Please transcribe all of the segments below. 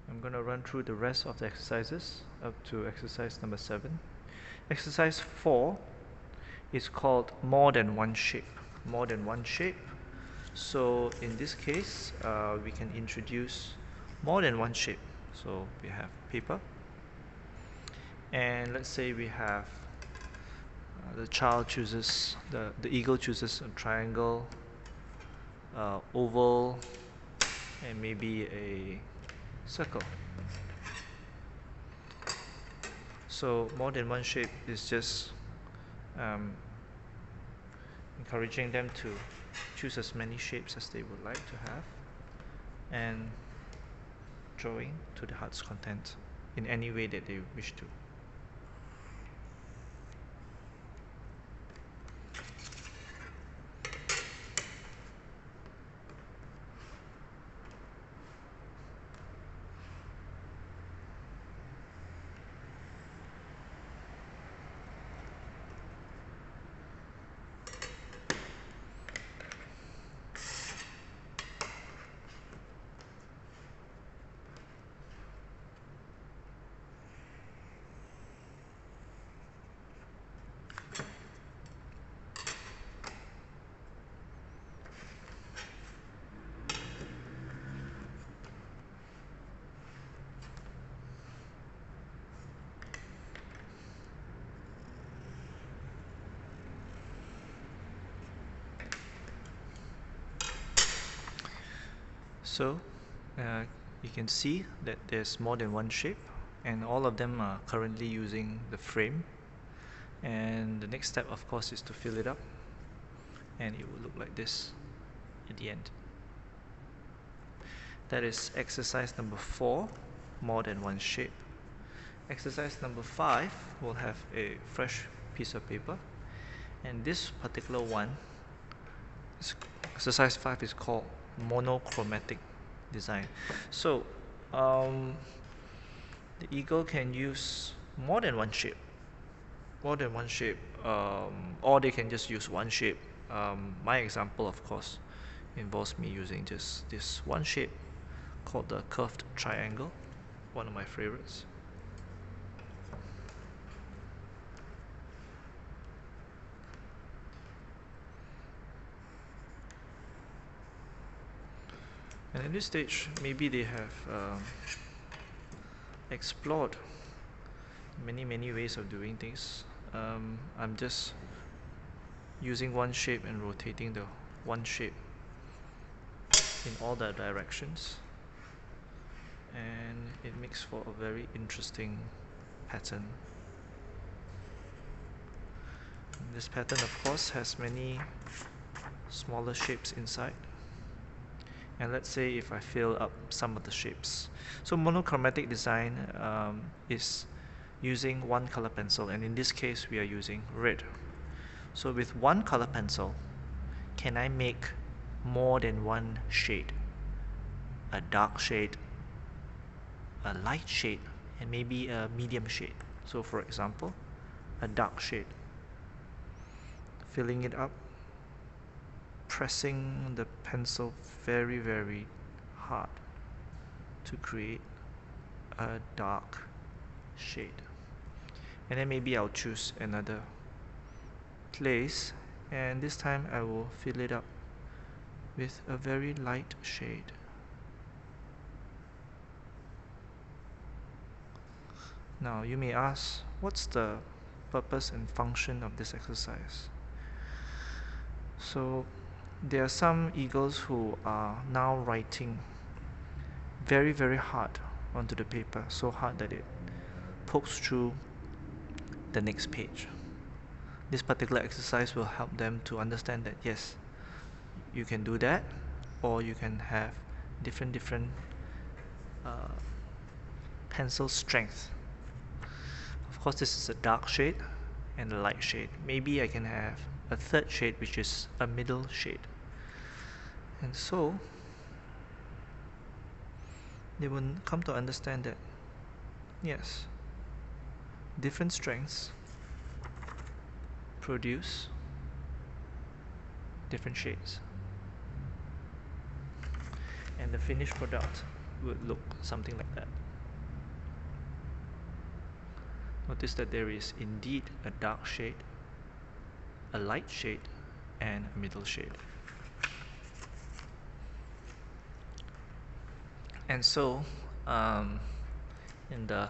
I'm going to run through the rest of the exercises up to exercise number 7. Exercise 4 is called more than one shape. More than one shape. So in this case, we can introduce more than one shape. So we have paper, and let's say we have the child chooses, the eagle chooses a triangle, oval, and maybe a circle. So more than one shape is just encouraging them to choose as many shapes as they would like to have, and drawing to the heart's content in any way that they wish to. So you can see that there's more than one shape, and all of them are currently using the frame. And the next step, of course, is to fill it up, and it will look like this at the end. That is exercise number 4, more than one shape. Exercise number 5 will have a fresh piece of paper, and this particular one, exercise 5, is called monochromatic design. So the eagle can use more than one shape, or they can just use one shape. My example, of course, involves me using just this one shape called the curved triangle, one of my favorites. And at this stage, maybe they have explored many ways of doing things. I'm just using one shape and rotating the one shape in all the directions, and it makes for a very interesting pattern. And this pattern, of course, has many smaller shapes inside. And let's say if I fill up some of the shapes. So monochromatic design is using one color pencil, and in this case we are using red. So with one color pencil, can I make more than one shade? A dark shade, a light shade, and maybe a medium shade. So for example, a dark shade, filling it up, pressing the pencil very hard to create a dark shade. And then maybe I'll choose another place, and this time I will fill it up with a very light shade. Now you may ask, what's the purpose and function of this exercise? So there are some eagles who are now writing very hard onto the paper, so hard that it pokes through the next page. This particular exercise will help them to understand that yes, you can do that, or you can have different pencil strength. Of course, this is a dark shade and a light shade. Maybe I can have a third shade, which is a middle shade. And so they will come to understand that yes, different strengths produce different shades, and the finished product would look something like that. Notice that there is indeed a dark shade, a light shade, and a middle shade. And so, in the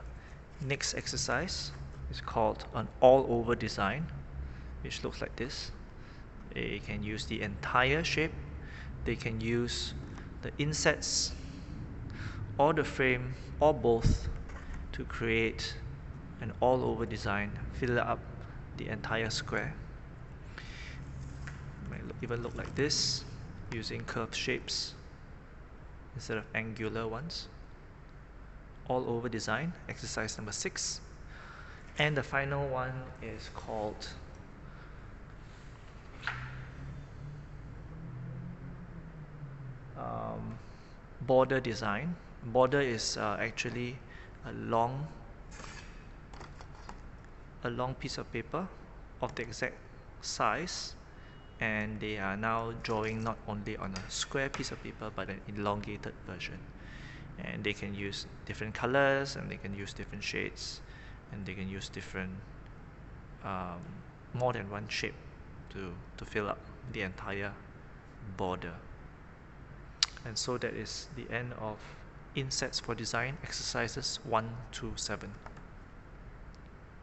next exercise, it's called an all-over design, which looks like this. They can use the entire shape, they can use the insets or the frame or both to create an all-over design, fill up the entire square. It might even look like this, using curved shapes instead of angular ones. All-over design, exercise number 6. And the final one is called border design. Border is actually a long piece of paper of the exact size, and they are now drawing not only on a square piece of paper but an elongated version, and they can use different colors, and they can use different shades, and they can use different more than one shape to fill up the entire border. And so that is the end of Insets for Design exercises 1 to 7.